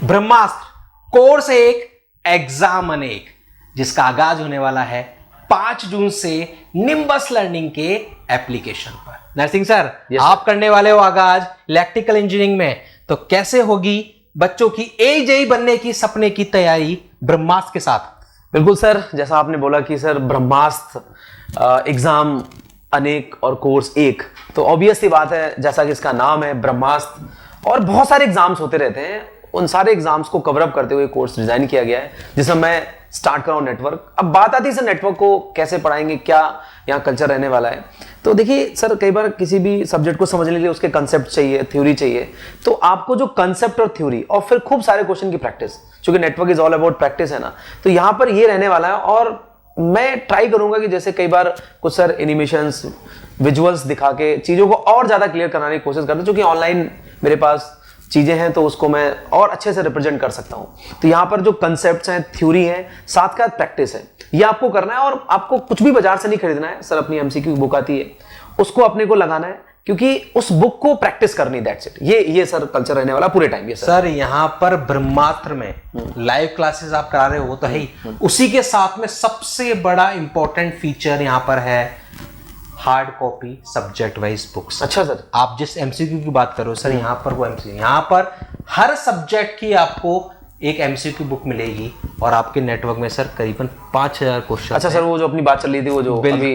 ब्रह्मास्त्र course 1 exam अनेक, जिसका आगाज होने वाला है 5 जून से निम्बस लर्निंग के एप्लीकेशन पर। नरसिंह सर, आप करने वाले हो आगाज इलेक्ट्रिकल इंजीनियरिंग में, तो कैसे होगी बच्चों की एजेई बनने की सपने की तैयारी ब्रह्मास्त्र के साथ? बिल्कुल सर, जैसा आपने बोला कि सर ब्रह्मास्त्र एग्जाम अनेक और कोर्स 1, तो ऑब्वियस सी बात है जैसा कि इसका नाम है ब्रह्मास्त्र, और बहुत सारे एग्जाम्स होते रहते हैं। उन सारे एग्जाम्स को कवर अप करते हुए कोर्स डिजाइन किया गया है, जिसमें मैं स्टार्ट कर रहा हूं नेटवर्क। अब बात आती है सर नेटवर्क को कैसे पढ़ाएंगे, क्या यहाँ कल्चर रहने वाला है। तो देखिए सर, कई बार किसी भी सब्जेक्ट को समझने के लिए उसके कंसेप्ट चाहिए, थ्योरी चाहिए। तो आपको जो कंसेप्ट और थ्योरी और फिर खूब सारे क्वेश्चन की प्रैक्टिस, क्योंकि network is all about practice है ना, तो यहाँ पर ये रहने वाला है। और मैं ट्राई करूंगा कि जैसे कई बार कुछ सर एनिमेशंस, विजुअल्स दिखा के चीजों को और ज्यादा क्लियर कराने की कोशिश करता हूं, क्योंकि ऑनलाइन मेरे पास चीजें हैं तो उसको मैं और अच्छे से रिप्रेजेंट कर सकता हूं। तो यहाँ पर जो कंसेप्ट्स हैं, थ्योरी है, साथ का प्रैक्टिस है, ये आपको करना है। और आपको कुछ भी बाजार से नहीं खरीदना है सर, अपनी एमसीक्यू बुक आती है उसको अपने को लगाना है, क्योंकि उस बुक को प्रैक्टिस करनी, दैट्स इट। ये सर कल्चर रहने वाला पूरे टाइम। ये सर यहाँ पर ब्रह्मास्त्र में लाइव क्लासेस आप करा रहे हो, वो तो है ही, उसी के साथ में सबसे बड़ा इंपॉर्टेंट फीचर यहाँ पर है hard copy subject wise books. अच्छा सर, आप जिस एमसीक्यू की बात करो सर, यहाँ पर वो एमसीक्यू, यहाँ पर हर सब्जेक्ट की आपको एक एमसीक्यू बुक मिलेगी, और आपके नेटवर्क में सर करीबन 5000 क्वेश्चन। अच्छा सर, वो जो अपनी बात चल रही थी, वो जो अभी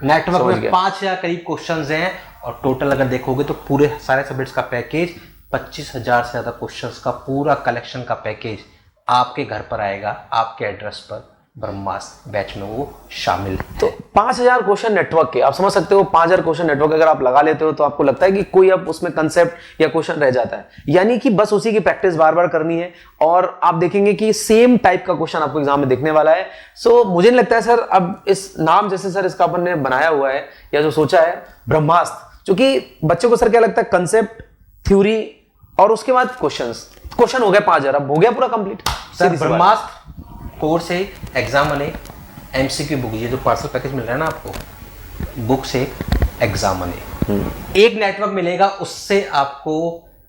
नेटवर्क में 5000 करीब क्वेश्चंस हैं, और टोटल अगर देखोगे तो पूरे सारे सब्जेक्ट्स का पैकेज 25000 से ज्यादा क्वेश्चंस का पूरा कलेक्शन का पैकेज आपके घर पर आएगा, आपके एड्रेस पर। ब्रह्मास्त्र बैच में वो शामिल है। तो 5000 क्वेश्चन नेटवर्क के, आप समझ सकते हो 5000 क्वेश्चन नेटवर्क अगर आप लगा लेते हो तो आपको लगता है कि कोई अब उसमें कंसेप्ट या क्वेश्चन रह जाता है, यानी कि बस उसी की प्रैक्टिस बार बार करनी है, और आप देखेंगे कि सेम टाइप का क्वेश्चन आपको एग्जाम में दिखने वाला है। सो मुझे नहीं लगता है सर, अब इस नाम जैसे सर इसका अपन ने बनाया हुआ है या जो सोचा है ब्रह्मास्त्र, क्योंकि बच्चों को सर क्या लगता है, कंसेप्ट, थ्योरी और उसके बाद क्वेश्चन हो गया 5000, अब हो गया पूरा कंप्लीट। सर ब्रह्मास्त्र कोर्स है एग्जाम अनेक, एमसीक्यू बुक, ये जो पार्सल पैकेज मिल रहा है ना आपको, बुक से एग्जाम अनेक, एक नेटवर्क मिलेगा, उससे आपको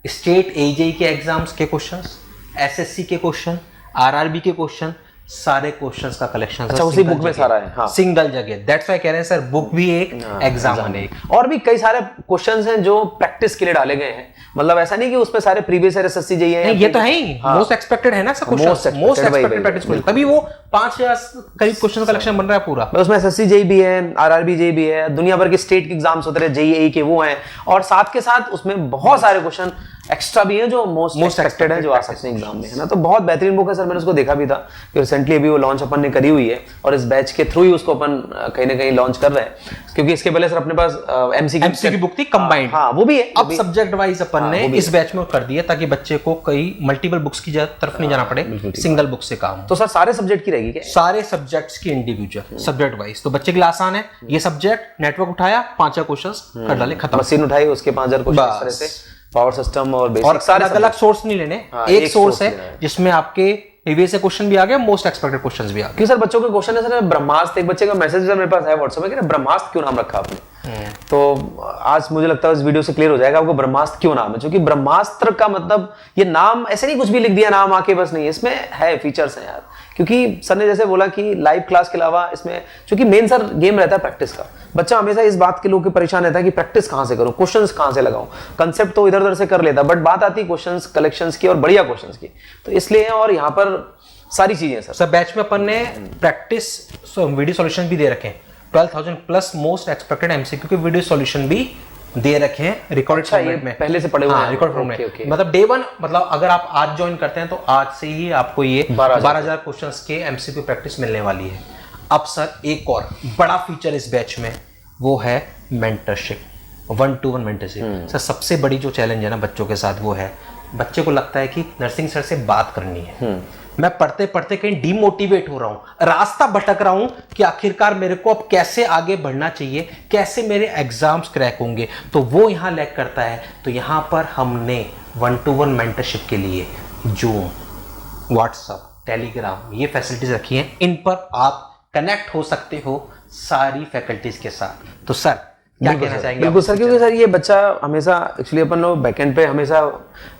स्टेट एजेई के एग्जाम्स के क्वेश्चंस, एसएससी के क्वेश्चन, आरआरबी के क्वेश्चन, सारे क्वेश्चंस का कलेक्शन। अच्छा, उसी बुक में सारा है। हाँ। सिंगल जगह, दैट्स व्हाई कह रहे हैं सर बुक भी एक, एग्जाम अनेक। और भी कई सारे क्वेश्चंस हैं जो प्रैक्टिस के लिए डाले गए हैं, मतलब ऐसा नहीं कि उसमें सारे प्रीवियस ईयर एसएससी जेईई है, ये तो है ही मोस्ट एक्सपेक्टेड है ना सर, मोस्ट एक्सपेक्टेड प्रैक्टिस, तभी वो 5000 करीब क्वेश्चन कलेक्शन बन रहा है पूरा। उसमें एसएससी जेईई भी है, आरआरबी जेईई भी है, दुनिया भर के स्टेट के एग्जाम्स होते रहे जेईई के, वो हैं, और साथ के साथ उसमें बहुत सारे क्वेश्चन एक्स्ट्रा भी हैं जो मोस्ट एक्सपेक्टेड है, जो आ सकते हैं एग्जाम में, है ना। तो बहुत बेहतरीन बुक है सर, मैंने उसको देखा भी था कि रिसेंटली अभी वो लॉन्च अपन ने करी हुई है, और इस बैच के थ्रू ही उसको अपन कहीं ना कहीं लॉन्च कर रहे हैं, क्योंकि इसके पहले सर अपने पास एमसीक्यू बुक थी कंबाइंड। हाँ, वो भी है। अब सब्जेक्ट वाइज अपन ने इस बैच में कर दिया, ताकि बच्चे को कई मल्टीपल बुक्स की तरफ नहीं जाना पड़े, सिंगल बुक से काम। तो सर सारे सब्जेक्ट की रहेगी क्या? सारे सब्जेक्ट्स की इंडिविजुअल सब्जेक्ट वाइज, तो बच्चे के लिए आसान है। ये सब्जेक्ट नेटवर्क उठाया, 5000 क्वेश्चंस कर डाले, खत्म। मशीन उठाई, उसके 5000 क्वेश्चन इस तरह से, पावर सिस्टम और बेसिक, और सारे अलग सोर्स नहीं लेने, एक सोर्स है जिसमें आपके प्रीवियस से क्वेश्चन भी आ गए, मोस्ट एक्सपेक्टेड क्वेश्चंस भी आ गए। क्यों सर बच्चों के क्वेश्चन है सर ब्रह्मास्त्र, एक बच्चे का मैसेज सर मेरे पास है व्हाट्सएप में कि ब्रह्मास्त्र क्यों नाम रखा आपने, तो आज मुझे लगता है इस वीडियो से क्लियर हो जाएगा आपको ब्रह्मास्त्र क्यों नाम है। क्योंकि ब्रह्मास्त्र का मतलब, ये नाम ऐसे नहीं कुछ भी लिख दिया नाम आके बस, नहीं, इसमें है फीचर्स हैं यार। क्योंकि सर ने जैसे बोला कि लाइव क्लास के अलावा इसमें, क्योंकि मेन सर गेम रहता है प्रैक्टिस का, बच्चा हमेशा इस बात के लोग परेशान रहता है कि प्रैक्टिस कहां से करूं, क्वेश्चंस कहां से लगाऊं, कंसेप्ट तो इधर उधर से कर लेता, बट बात आती है क्वेश्चंस कलेक्शंस की, और बढ़िया क्वेश्चंस की, तो इसलिए। और यहाँ पर सारी चीजें सर बैच में अपन ने प्रैक्टिस वीडियो सॉल्यूशन भी दे रखे हैं, 12000 प्लस मोस्ट एक्सपेक्टेड एमसीक्यू के वीडियो सॉल्यूशन भी दे रखे हैं रिकॉर्डेड फॉर्मेट में, पहले से पढ़े हुए हैं रिकॉर्ड फॉर्मेट में। मतलब डे 1, मतलब अगर आप आज ज्वाइन करते हैं तो आज से ही आपको ये 12000 क्वेश्चंस के एमसीक्यू प्रैक्टिस मिलने वाली है। अब सर एक और बड़ा फीचर इस बैच में, वो है मेंटरशिप, 1-to-1 मेंटरशिप। सर सबसे बड़ी जो चैलेंज है ना बच्चों के साथ, वो है बच्चे को लगता है कि नर्सिंग सर से बात करनी है, मैं पढ़ते पढ़ते कहीं डिमोटिवेट हो रहा हूं, रास्ता भटक रहा हूं कि आखिरकार मेरे को अब कैसे आगे बढ़ना चाहिए, कैसे मेरे एग्जाम्स क्रैक होंगे, तो वो यहां लैग करता है। तो यहां पर हमने 1-to-1 मेंटरशिप के लिए जूम, व्हाट्सएप, टेलीग्राम, ये फैसिलिटीज रखी हैं। इन पर आप कनेक्ट हो सकते हो सारी फैकल्टीज के साथ। तो सर क्या कहना चाहेंगे? बिल्कुल सर, क्योंकि सर ये बच्चा हमेशा एक्चुअली अपन लोग बैकएंड पे हमेशा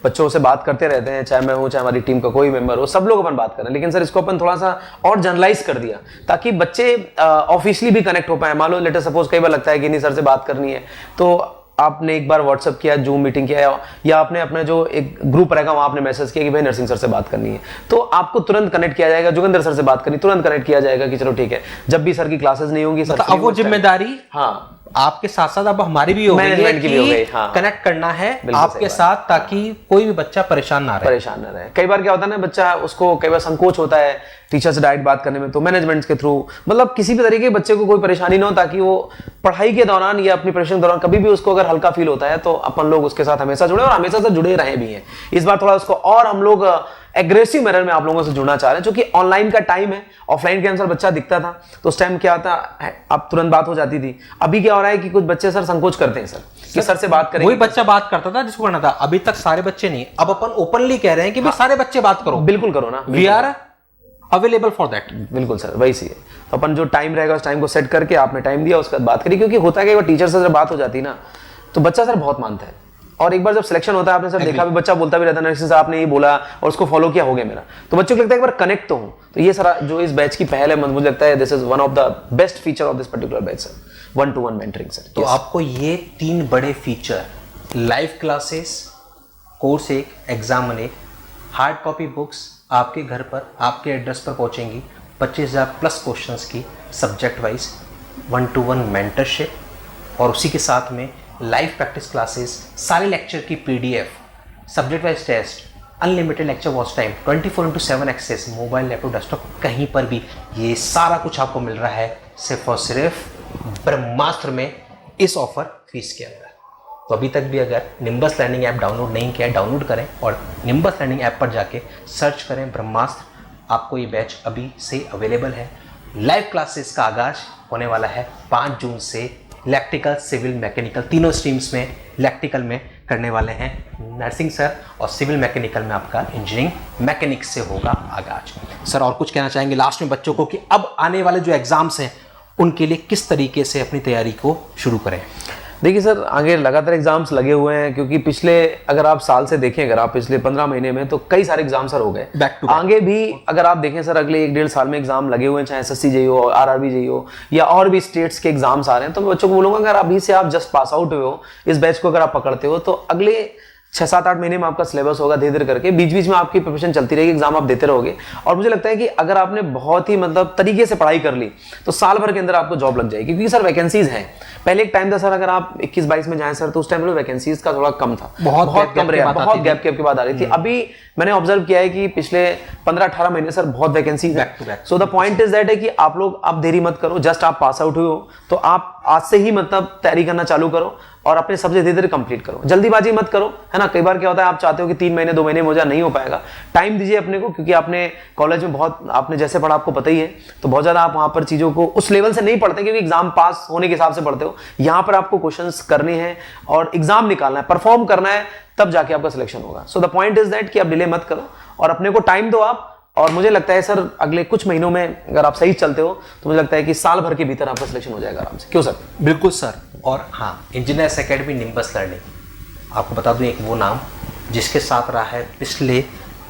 बच्चों से बात करते रहते हैं, चाहे मैं हूँ चाहे हमारी टीम का कोई मेंबर हो, सब लोग अपन बात करें, लेकिन सर इसको अपन थोड़ा सा और जनरलाइज कर दिया ताकि बच्चे ऑफिशियली भी कनेक्ट हो पाए। मान लो लेटर सपोज कई बार लगता है कि नहीं सर से बात करनी है, तो आपने एक बार व्हाट्सअप किया, जूम मीटिंग किया, या आपने अपने जो एक ग्रुप रहेगा वहां आपने मैसेज किया कि भाई नरसिंह सर से बात करनी है, तो आपको तुरंत कनेक्ट किया जाएगा। जोगिंदर सर से बात करनी, तुरंत कनेक्ट किया जाएगा कि चलो ठीक है, जब भी सर की क्लासेस नहीं होंगी सर अब वो जिम्मेदारी हाँ आपके साथ साथ अब हमारी भी हो गई है कि कनेक्ट करना है आपके साथ, ताकि कोई भी बच्चा परेशान ना रहे। कई बार क्या होता है ना, बच्चा उसको कई बार संकोच होता है टीचर से डायरेक्ट बात करने में, तो मैनेजमेंट के थ्रू मतलब किसी भी तरीके के बच्चे को कोई परेशानी ना हो, ताकि वो पढ़ाई के दौरान या अपनी प्रिपरेशन के दौरान कभी भी उसको अगर हल्का फील होता है तो अपन लोग उसके साथ हमेशा जुड़े और हमेशा से जुड़े रहे भी हैं। इस बार थोड़ा उसको और हम लोग एग्रेसिव मैनर में आप लोगों से जुड़ना चाह रहे हैं, क्योंकि ऑनलाइन का टाइम है। ऑफलाइन के अनुसार बच्चा दिखता था तो उस टाइम क्या था, अब तुरंत बात हो जाती थी। अभी क्या हो रहा है कि कुछ बच्चे सर संकोच करते हैं सर कि सर से बात करें। वही बच्चा बात करता था जिसको करना था, अभी तक सारे बच्चे नहीं, अब अपन ओपनली कह रहे हैं कि भाई सारे बच्चे बात करो। बिल्कुल करो ना, we are available for that. बिल्कुल सर, वही सी है। तो अपन जो टाइम रहेगा उस टाइम को सेट करके आपने टाइम दिया, उसके बाद बात करी, क्योंकि होता है कि टीचर से जब बात हो जाती है ना तो बच्चा सर बहुत मानता है, और एक बार जब सिलेक्शन होता है आपने सर देखा भी बच्चा बोलता भी रहता है नरसिंह सर आपने ये बोला और उसको फॉलो किया, हो गया मेरा, तो बच्चों को लगता है एक बार कनेक्ट तो हूं। तो ये सारा जो इस बैच की पहल है, मुझे लगता है this is one of the best feature of this particular batch sir, 1-to-1 mentoring sir. तो आपको ये 3 बड़े feature, live classes, course 1, exam 1, hard copy books आपके घर पर आपके एड्रेस पर पहुंचेंगी, 25,000 प्लस क्वेश्चंस की सब्जेक्ट वाइज 1-to-1 मेंटरशिप, और उसी के साथ में लाइव प्रैक्टिस क्लासेस, सारे लेक्चर की PDF, subject wise test, unlimited lecture watch time, 24/7 access, mobile laptop desktop कहीं पर भी, ये सारा कुछ आपको मिल रहा है सिर्फ और सिर्फ ब्रह्मास्त्र में इस ऑफर फीस के अंदर। तो अभी तक भी अगर निम्बस लर्निंग ऐप डाउनलोड नहीं किया, डाउनलोड करें और निम्बस लर्निंग ऐप पर जाके सर्च करें ब्रह्मास्त्र, आपको ये बैच अभी से अवेलेबल है। लाइव क्लासेस का आगाज होने वाला है 5 जून से। इलेक्ट्रिकल, सिविल, मैकेनिकल तीनों स्ट्रीम्स में, इलेक्ट्रिकल में करने वाले हैं नर्सिंग सर, और सिविल मैकेनिकल में आपका इंजीनियरिंग मैकेनिक्स से होगा आगाज। सर और कुछ कहना चाहेंगे लास्ट में बच्चों को कि अब आने वाले जो एग्जाम्स हैं उनके लिए किस तरीके से अपनी तैयारी को शुरू करें? देखिए सर, आगे लगातार एग्जाम्स लगे हुए हैं, क्योंकि पिछले अगर आप साल से देखें, अगर आप पिछले 15 महीने में, तो कई सारे एग्जाम सर हो गए बैक टू। आगे भी अगर आप देखें सर, अगले 1-1.5 साल में एग्जाम लगे हुए हैं, चाहे SSC जेईई हो, RRB जेईई हो, या और भी स्टेट्स के एग्जाम्स आ रहे हैं। तो मैं बच्चों को बोलूंगा अगर अभी से आप जस्ट पास आउट हुए हो, इस बैच को अगर आप पकड़ते हो, तो अगले 6-7-8 महीने में आपका सिलेबस होगा धीरे धीरे करके, बीच बीच में आपकी प्रिपरेशन चलती रहेगी, एग्जाम आप देते रहोगे। और मुझे लगता है कि अगर आपने बहुत ही मतलब तरीके से पढ़ाई कर ली तो साल भर के अंदर आपको जॉब लग जाएगी, क्योंकि सर वैकेंसीज हैं। पहले एक टाइम था सर, अगर आप 21-22 में जाएं सर, तो उस टाइम में वैकेंसीज का थोड़ा कम था, बहुत कम रहा, बहुत गैप के बाद आ रही थी। अभी मैंने ऑब्जर्व किया है कि पिछले 15-18 महीने सर बहुत वैकेंसीज है। So the point is that है कि आप लोग अब देरी मत करो, जस्ट आप पास आउट हुए हो तो आप आज से ही मतलब तैयारी करना चालू करो और अपने सब्जेक्ट धीरे धीरे कंप्लीट करो, जल्दीबाजी मत करो, है ना। कई बार क्या होता है, आप चाहते हो कि 3 महीने 2 महीने में हो जाए, नहीं हो पाएगा। टाइम दीजिए अपने को, क्योंकि आपने कॉलेज में बहुत आपने जैसे पढ़ा आपको पता ही है, तो बहुत ज्यादा आप वहां पर चीजों को उस लेवल से नहीं पढ़ते, क्योंकि एग्जाम पास होने के हिसाब से पढ़ते हो। यहाँ पर आपको क्वेश्चंस करने हैं और एग्जाम निकालना है, परफॉर्म करना है, तब जाके आपका सिलेक्शन होगा। So the point is that कि आप डिले मत करो और अपने को टाइम दो आप। और मुझे लगता है सर अगले कुछ महीनों में अगर आप सही चलते हो तो मुझे लगता है कि साल भर के भीतर आपका सिलेक्शन हो जाएगा आराम से। क्यों सर? बिल्कुल सर। और हाँ, इंजीनियर्स एकेडमी निम्बस लर्निंग, आपको बता दूं एक वो नाम जिसके साथ रहा है पिछले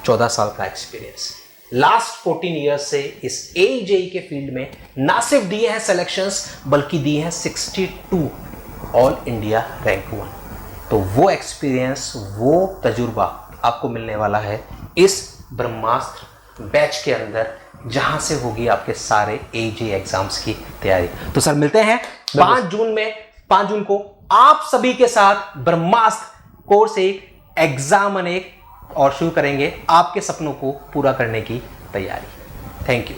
14 साल का एक्सपीरियंस। लास्ट 14 ईयर्स से इस AJE के फील्ड में ना सिर्फ दिए हैं सिलेक्शंस, बल्कि दिए हैं 62 ऑल इंडिया रैंक 1। तो वो एक्सपीरियंस, वो तजुर्बा आपको मिलने वाला है इस ब्रह्मास्त्र बैच के अंदर, जहां से होगी आपके सारे AJE एग्जाम्स की तैयारी। तो सर मिलते हैं 5 जून को आप सभी के साथ ब्रह्मास्त्र कोर्स 1 एग्जाम 1 और शुरू करेंगे आपके सपनों को पूरा करने की तैयारी। Thank you.